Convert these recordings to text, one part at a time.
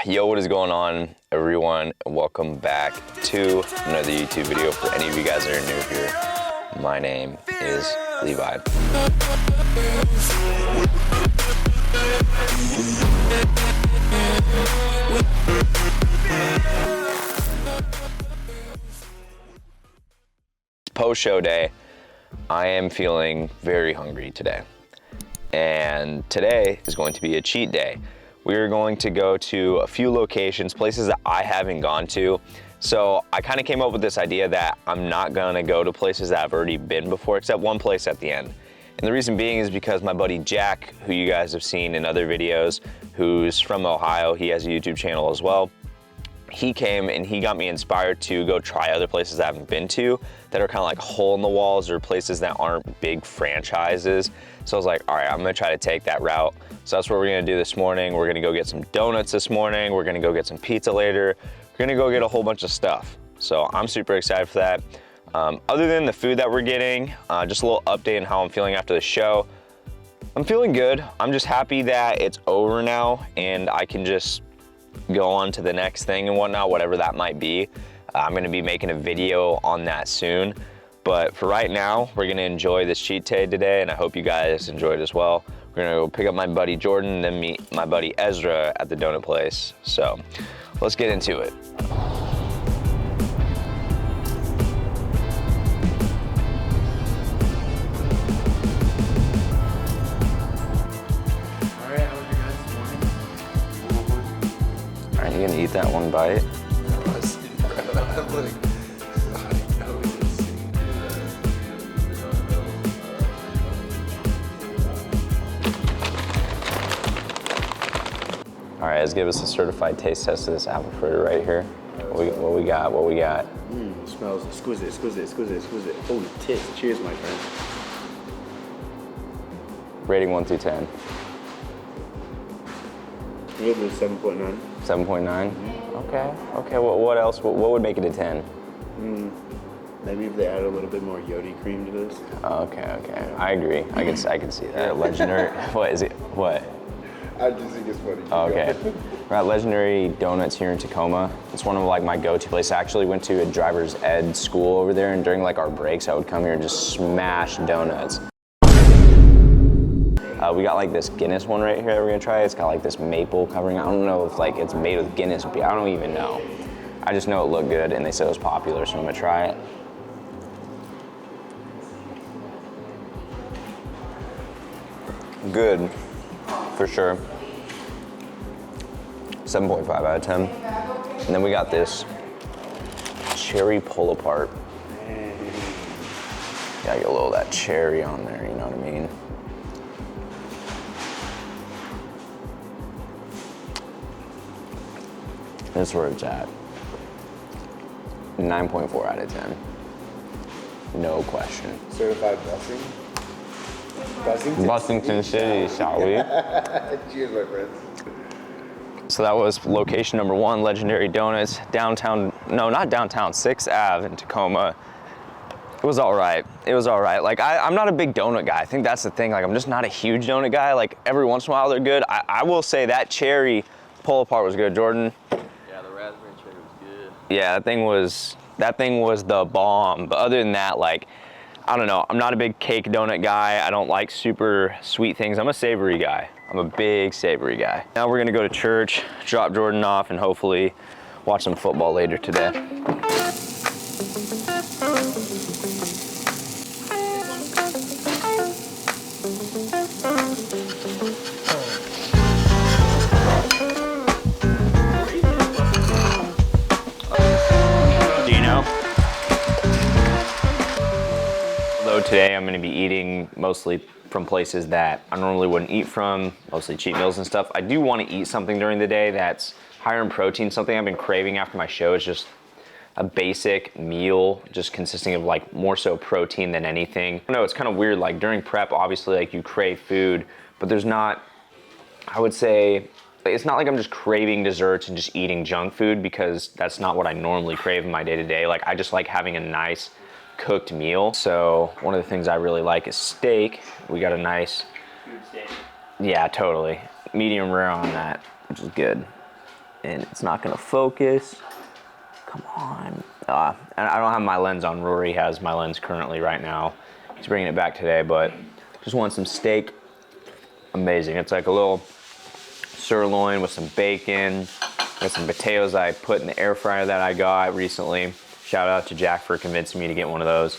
Yo, what is going on, everyone? Welcome back to another YouTube video. For any of you guys that are new here, my name is Levi. Post-show day, I am feeling very hungry today. And today is going to be a cheat day. We are going to go to a few locations, places that I haven't gone to. So I kind of came up with this idea that I'm not gonna go to places that I've already been before, except one place at the end. And the reason being is because my buddy Jack, who you guys have seen in other videos, who's from Ohio, he has a YouTube channel as well. He came and he got me inspired to go try other places I haven't been to that are kind of like hole in the walls or places that aren't big franchises. So I was like, all right, I'm gonna try to take that route. So that's what we're gonna do this morning. We're gonna go get some donuts this morning. We're gonna go get some pizza later. We're gonna go get a whole bunch of stuff. So I'm super excited for that. Other than the food that we're getting, just a little update on how I'm feeling after the show. I'm feeling good. I'm just happy that it's over now and I can just go on to the next thing and whatnot, whatever that might be. I'm gonna be making a video on that soon. But for right now, we're gonna enjoy this cheat day today and I hope you guys enjoy it as well. We're gonna go pick up my buddy Jordan and then meet my buddy Ezra at the donut place. So let's get into it. You gonna eat that one bite? All right, let's give us a certified taste test of this apple fritter right here. What we got? It smells exquisite. Holy tits. Cheers, my friend. Rating 1 through 10. We'll do 7.9. 7.9? Okay, what else? What would make it a 10? Maybe if they add a little bit more Yodi cream to this. Okay. I agree. I can see that. Legendary, what is it? What? I just think it's funny. Okay. We're at Legendary Donuts here in Tacoma. It's one of like my go-to places. I actually went to a driver's ed school over there, and during like our breaks, I would come here and just smash donuts. We got like this Guinness one right here that we're gonna try. It's got like this maple covering. I don't know if like it's made with Guinness beer. I don't even know. I just know it looked good and they said it was popular, so I'm gonna try it. Good, for sure. 7.5 out of 10. And then we got this cherry pull apart. Gotta get a little of that cherry on there, you know what I mean? That's where it's at. 9.4 out of 10. No question. Certified busing? Bussington City, shall we? Cheers, my friends. So that was location number 1, Legendary Donuts, downtown, no, not downtown, 6th Ave in Tacoma. It was all right. Like, I'm not a big donut guy. I think that's the thing. Like, I'm just not a huge donut guy. Like, every once in a while they're good. I will say that cherry pull apart was good. Jordan? Yeah, the raspberry cherry was good. Yeah, that thing was the bomb. But other than that, like, I don't know. I'm not a big cake donut guy. I don't like super sweet things. I'm a savory guy. I'm a big savory guy. Now we're gonna go to church, drop Jordan off, and hopefully watch some football later today. Today I'm going to be eating mostly from places that I normally wouldn't eat from, mostly cheat meals and stuff. I do want to eat something during the day that's higher in protein. Something I've been craving after my show is just a basic meal, just consisting of like more so protein than anything. I know it's kind of weird, like during prep, obviously like you crave food, but there's not, I would say, it's not like I'm just craving desserts and just eating junk food, because that's not what I normally crave in my day-to-day. Like I just like having a nice cooked meal. So one of the things I really like is steak. We got a nice, Good steak. yeah, totally. Medium rare on that, which is good. and it's not gonna focus. Come on. And I don't have my lens on. Rory has my lens currently right now. He's bringing it back today, but just want some steak. Amazing. It's like a little sirloin with some bacon, with some potatoes I put in the air fryer that I got recently. Shout out to Jack for convincing me to get one of those.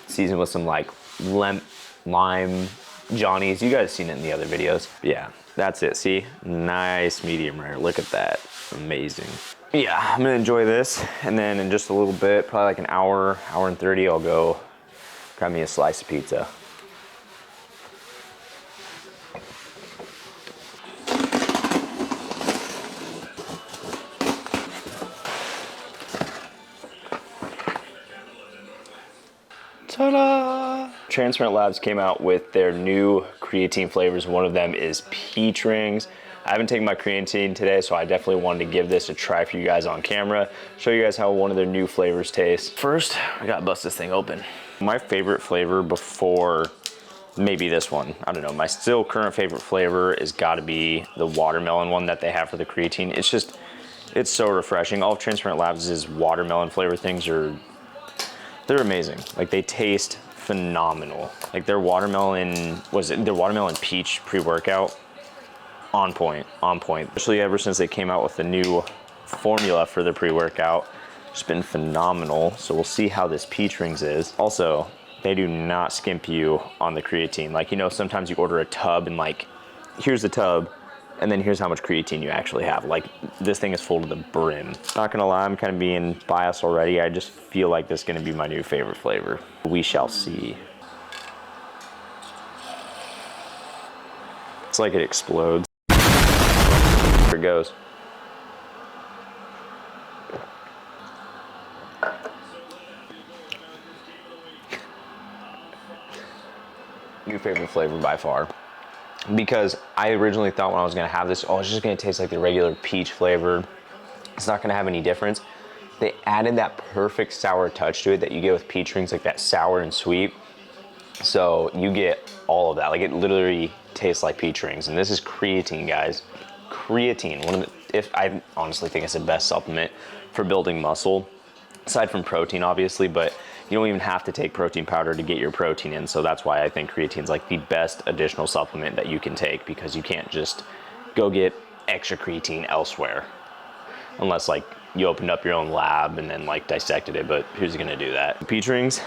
Seasoned with some like lime Johnny's. You guys seen it in the other videos. Yeah, that's it. See, nice medium rare. Look at that. Amazing. Yeah, I'm gonna enjoy this, and then in just a little bit, probably like an hour and 30, I'll go grab me a slice of pizza. Ta-da! Transparent Labs came out with their new creatine flavors. One of them is peach rings. I haven't taken my creatine today, so I definitely wanted to give this a try for you guys on camera, show you guys how one of their new flavors tastes. First, I gotta bust this thing open. My favorite flavor before maybe this one, I don't know, my still current favorite flavor is gotta be the watermelon one that they have for the creatine. It's so refreshing. All of Transparent Labs' watermelon flavor things they're amazing. Like, they taste phenomenal. Like their watermelon peach pre-workout, on point. Especially ever since they came out with the new formula for the pre-workout, it's been phenomenal. So we'll see how this peach rings is. Also, they do not skimp you on the creatine. Like, you know, sometimes you order a tub and like, here's the tub, and then here's how much creatine you actually have. Like, this thing is full to the brim. Not gonna lie, I'm kind of being biased already. I just feel like this is gonna be my new favorite flavor. We shall see. It's like it explodes. Here it goes. New favorite flavor by far. Because I originally thought when I was gonna have this, oh, it's just gonna taste like the regular peach flavor. It's not gonna have any difference. They added that perfect sour touch to it that you get with peach rings, like that sour and sweet. So you get all of that. Like, it literally tastes like peach rings. And this is creatine, guys. Creatine, I honestly think it's the best supplement for building muscle, aside from protein, obviously, but you don't even have to take protein powder to get your protein in. So that's why I think creatine is like the best additional supplement that you can take, because you can't just go get extra creatine elsewhere. Unless like you opened up your own lab and then like dissected it, but who's gonna do that? Peach rings,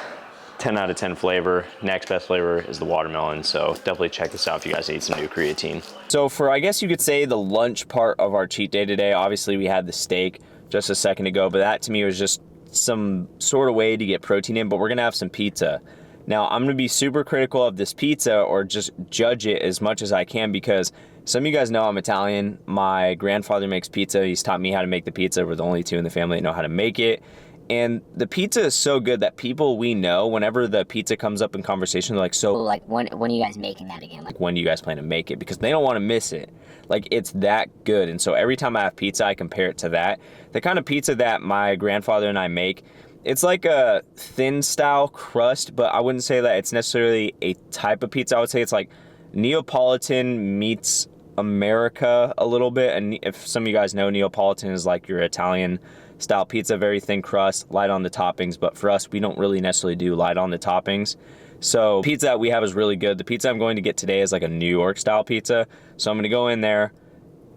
10 out of 10 flavor. Next best flavor is the watermelon. So definitely check this out if you guys need some new creatine. So for, I guess you could say, the lunch part of our cheat day today, obviously we had the steak just a second ago, but that to me was just some sort of way to get protein in, but we're gonna have some pizza. Now, I'm gonna be super critical of this pizza, or just judge it as much as I can, because some of you guys know I'm Italian. My grandfather makes pizza. He's taught me how to make the pizza. We're the only two in the family that know how to make it. And the pizza is so good that people we know, whenever the pizza comes up in conversation, they're like, so like, when are you guys making that again? Like, when do you guys plan to make it? Because they don't want to miss it. Like, it's that good. And so every time I have pizza, I compare it to that. The kind of pizza that my grandfather and I make, it's like a thin style crust, but I wouldn't say that it's necessarily a type of pizza. I would say it's like Neapolitan meets America a little bit. And if some of you guys know, Neapolitan is like your Italian style pizza, very thin crust, light on the toppings. But for us, we don't really necessarily do light on the toppings. So pizza that we have is really good. The pizza I'm going to get today is like a New York style pizza. So I'm gonna go in there,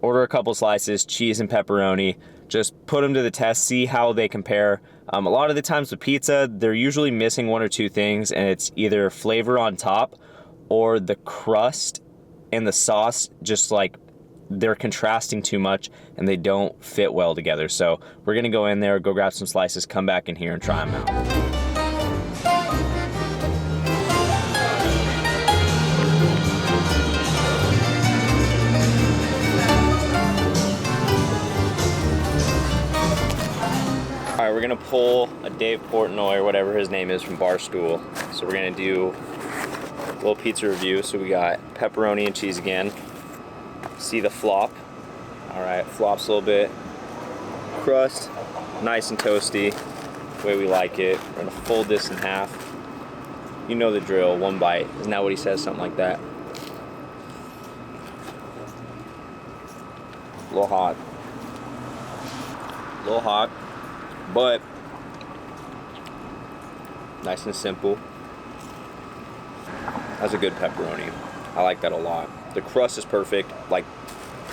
order a couple slices, cheese and pepperoni, just put them to the test, see how they compare. A lot of the times with pizza, they're usually missing one or two things, and it's either flavor on top or the crust and the sauce, just like they're contrasting too much and they don't fit well together. So we're gonna go in there, go grab some slices, come back in here and try them out. All right, we're gonna pull a Dave Portnoy or whatever his name is from Barstool. So we're gonna do a little pizza review. So we got pepperoni and cheese again. See the flop. All right, flops a little bit. Crust, nice and toasty, the way we like it. We're gonna fold this in half. You know the drill, one bite. Isn't that what he says, something like that? A little hot. little hot, but nice and simple. That's a good pepperoni. I like that a lot. The crust is perfect, like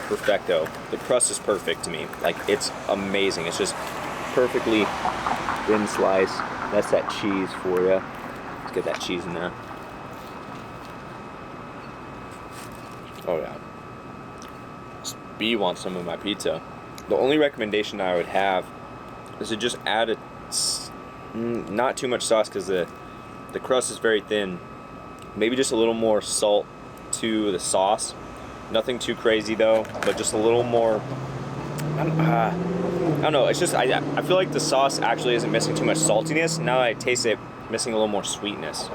perfecto. The crust is perfect to me. Like, it's amazing. It's just perfectly thin slice. That's that cheese for you. Let's get that cheese in there. Oh yeah. B wants some of my pizza. The only recommendation I would have is to just add not too much sauce, because the crust is very thin. Maybe just a little more salt to the sauce. Nothing too crazy though, but just a little more. I don't know. It's just I feel like the sauce actually isn't missing too much saltiness. Now that I taste it, missing a little more sweetness.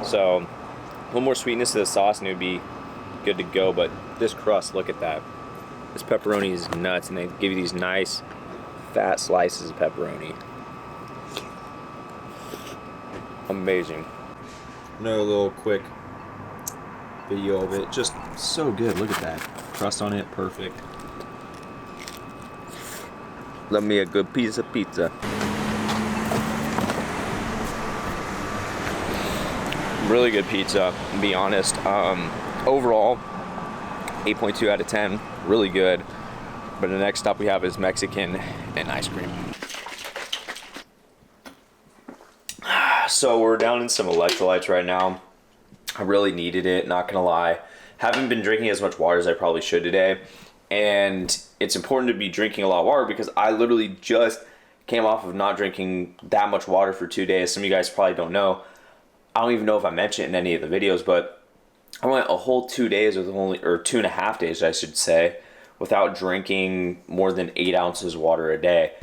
So a little more sweetness to the sauce, and it would be good to go. But this crust, look at that. This pepperoni is nuts, and they give you these nice fat slices of pepperoni. Amazing. Another little quick video of it. Just so good. Look at that. Crust on it, perfect. Love me a good piece of pizza. Really good pizza, to be honest. Overall, 8.2 out of 10. Really good. But the next stop we have is Mexican and ice cream. So we're down in some electrolytes right now. I really needed it, not gonna lie. Haven't been drinking as much water as I probably should today. And it's important to be drinking a lot of water because I literally just came off of not drinking that much water for 2 days. Some of you guys probably don't know. I don't even know if I mentioned it in any of the videos, but I went a whole 2 days with or 2.5 days, I should say, without drinking more than 8 ounces of water a day.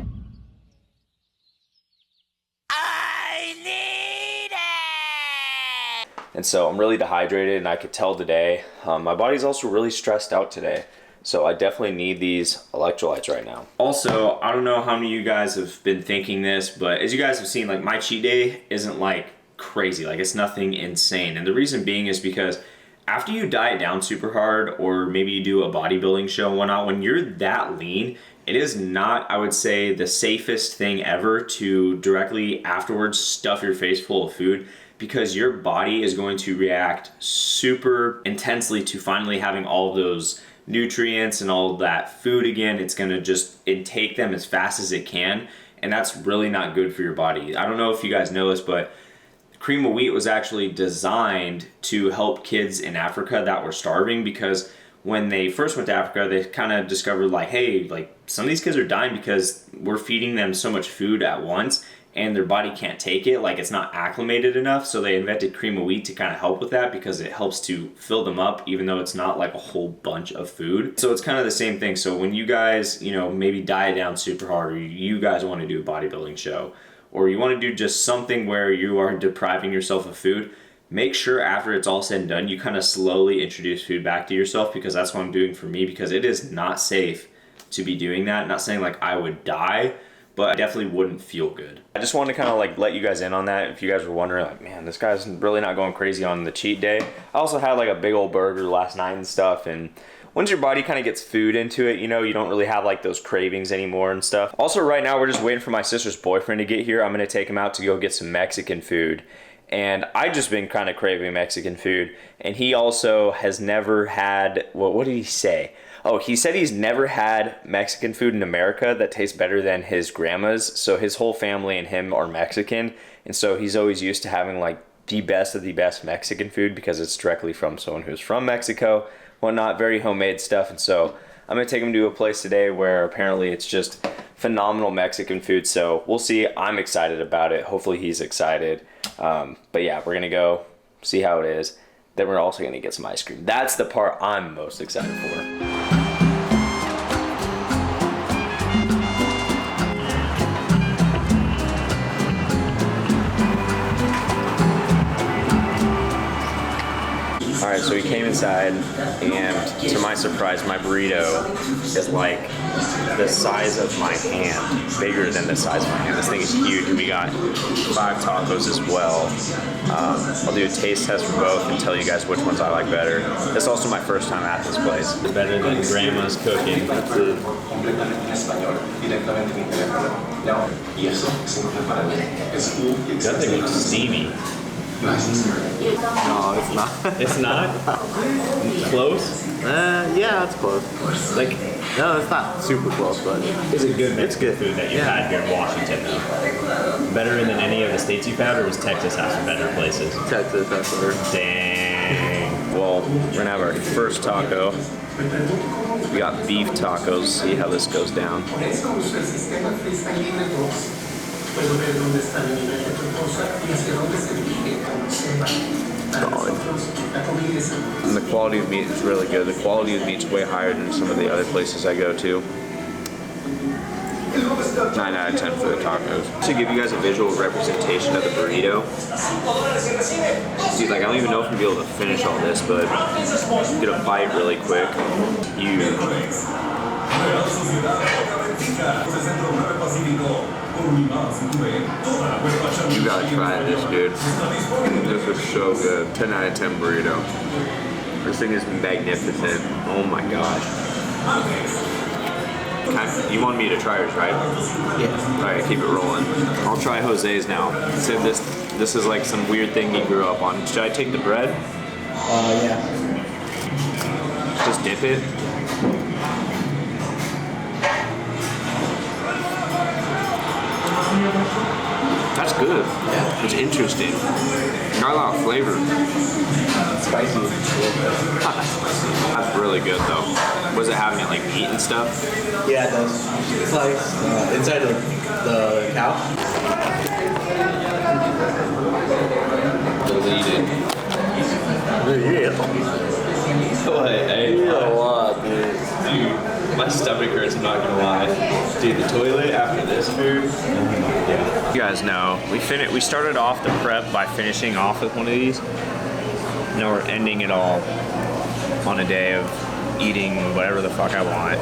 And so I'm really dehydrated, and I could tell today. My body's also really stressed out today. So I definitely need these electrolytes right now. Also, I don't know how many of you guys have been thinking this, but as you guys have seen, like, my cheat day isn't like crazy. Like, it's nothing insane. And the reason being is because after you diet down super hard, or maybe you do a bodybuilding show and whatnot, when you're that lean, it is not, I would say, the safest thing ever to directly afterwards stuff your face full of food, because your body is going to react super intensely to finally having all of those nutrients and all of that food again. It's gonna just intake them as fast as it can, and that's really not good for your body. I don't know if you guys know this, but cream of wheat was actually designed to help kids in Africa that were starving, because when they first went to Africa, they kind of discovered, like, hey, like, some of these kids are dying because we're feeding them so much food at once and their body can't take it, like, it's not acclimated enough. So they invented cream of wheat to kind of help with that, because it helps to fill them up even though it's not like a whole bunch of food. So it's kind of the same thing. So when you guys, you know, maybe diet down super hard, or you guys want to do a bodybuilding show, or you want to do just something where you are depriving yourself of food, make sure after it's all said and done, you kind of slowly introduce food back to yourself, because that's what I'm doing for me, because it is not safe to be doing that. Not saying like I would die, but I definitely wouldn't feel good. I just wanted to kind of like let you guys in on that. If you guys were wondering, like, man, this guy's really not going crazy on the cheat day. I also had like a big old burger last night and stuff, and once your body kind of gets food into it, you know, you don't really have like those cravings anymore and stuff. Also, right now we're just waiting for my sister's boyfriend to get here. I'm gonna take him out to go get some Mexican food. And I've just been kind of craving Mexican food. And he also has never had, what did he say? Oh, he said he's never had Mexican food in America that tastes better than his grandma's. So his whole family and him are Mexican. And so he's always used to having like the best of the best Mexican food, because it's directly from someone who's from Mexico, whatnot, very homemade stuff. And so I'm gonna take him to a place today where apparently it's just phenomenal Mexican food. So we'll see. I'm excited about it. Hopefully he's excited. But yeah, we're gonna go see how it is. Then we're also gonna get some ice cream. That's the part I'm most excited for. All right, right, so we came inside, and to my surprise, my burrito is like the size of my hand, bigger than the size of my hand. This thing is huge, and we got 5 tacos as well. I'll do a taste test for both and tell you guys which ones I like better. It's also my first time at this place. Better than grandma's cooking. That thing looks steamy. No, it's not. It's not? Close? Yeah, it's close. Like, no, it's not super close, but Is it good? It's good. Food that you've had here in Washington, though. Better than any of the states you've had, or does Texas have some better places? Texas, that's better. Dang. Well, we're gonna have our first taco. We got beef tacos. See how this goes down. Solid. And the quality of meat is really good. The quality of meat's way higher than some of the other places I go to. 9 out of 10 for the tacos. To give you guys a visual representation of the burrito, dude, like I don't even know if I'm gonna be able to finish all this, but I'm gonna bite really quick. Huge. You gotta try this, dude. This is so good. 10 out of 10 burrito. This thing is magnificent. Oh my gosh. You want me to try yours, right? Yeah. Alright, keep it rolling. I'll try Jose's now. Said this is like some weird thing he grew up on. Should I take the bread? Yeah. Just dip it? That's good. Yeah. It's interesting. Got a lot of flavor. Spicy. That's really good though. What does it have in it, like meat and stuff? Yeah, it does. It's like inside of the cow. Deleted. Yeah. What? Hey, A lot, dude. dude, my stomach hurts, I'm not gonna lie. Dude, the toilet after this food. Yeah. You guys know, we started off the prep by finishing off with one of these. Now we're ending it all on a day of eating whatever the fuck I want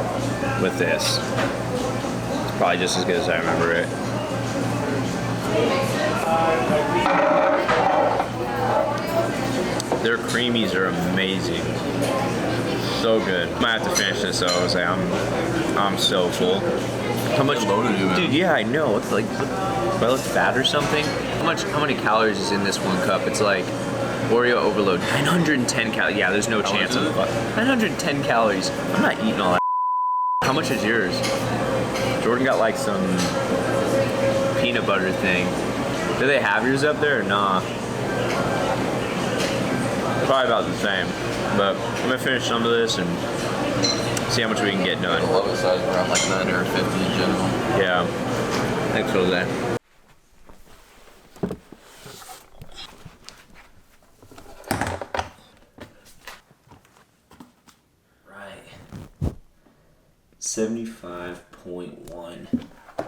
with this. It's probably just as good as I remember it. Their creamies are amazing. So good. Might have to finish this though. I was like, I'm so full. How much? Dude, yeah, I know. It's like, do I look fat or something? How many calories is in this one cup? It's like Oreo overload. 910 calories. Yeah, there's no chance of 910 calories. I'm not eating all that. How much is yours? Jordan got like some peanut butter thing. Do they have yours up there or nah? Probably about the same. But I'm gonna finish some of this and see how much we can get done. The lowest size around like 9 or 50 in general. Yeah. Thanks, Jose. Right. 75.1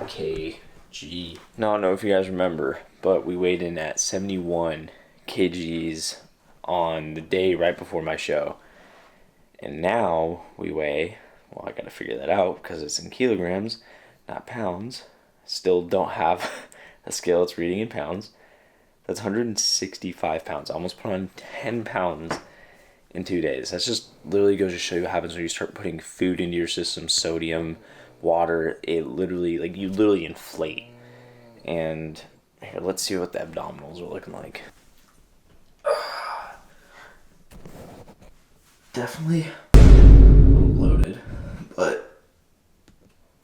kg. Now, I don't know if you guys remember, but we weighed in at 71 kgs on the day right before my show. And now we weigh, well, I gotta figure that out because it's in kilograms, not pounds. Still don't have a scale that's reading in pounds. That's 165 pounds. I almost put on 10 pounds in 2 days. That's just literally goes to show you what happens when you start putting food into your system, sodium, water. It literally, like, you literally inflate. And here, let's see what the abdominals are looking like. Definitely a little bloated, but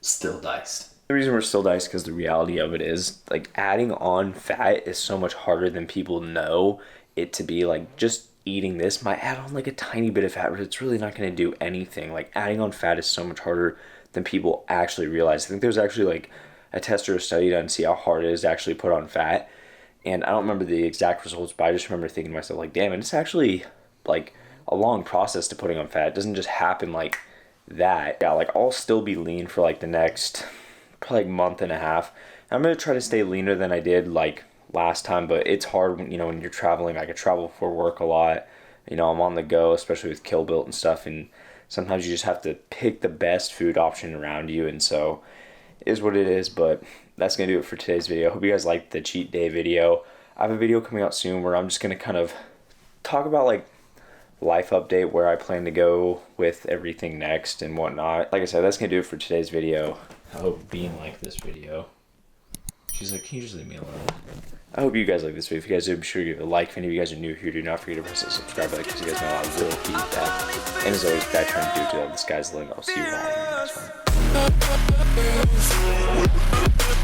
still diced. The reason we're still diced because the reality of it is, like, adding on fat is so much harder than people know it to be. Like, just eating this might add on like a tiny bit of fat, but it's really not going to do anything. Like, adding on fat is so much harder than people actually realize. I think there's actually like a test or a study done to see how hard it is to actually put on fat. And I don't remember the exact results, but I just remember thinking to myself, like, damn, and it's actually like a long process to putting on fat. It doesn't just happen like that. Yeah, like, I'll still be lean for like the next probably like month and a half. I'm gonna try to stay leaner than I did like last time, but it's hard when, you know, when you're traveling. Like, I travel for work a lot, You know, I'm on the go, especially with KillBuillt and stuff, and sometimes you just have to pick the best food option around you, and so it is what it is. But that's gonna do it for today's video. Hope you guys liked the cheat day video. I have a video coming out soon where I'm just gonna kind of talk about like life update, where I plan to go with everything next and whatnot. Like I said, that's gonna do it for today's video. I hope Bean liked this video. She's like, can you just leave me alone? I hope you guys like this video. If you guys do, be sure to give it a like. If any of you guys are new here, do not forget to press the subscribe button because you guys know I will keep that. And as always, that trying to do it, the sky's the limit. I'll see you all in the next one.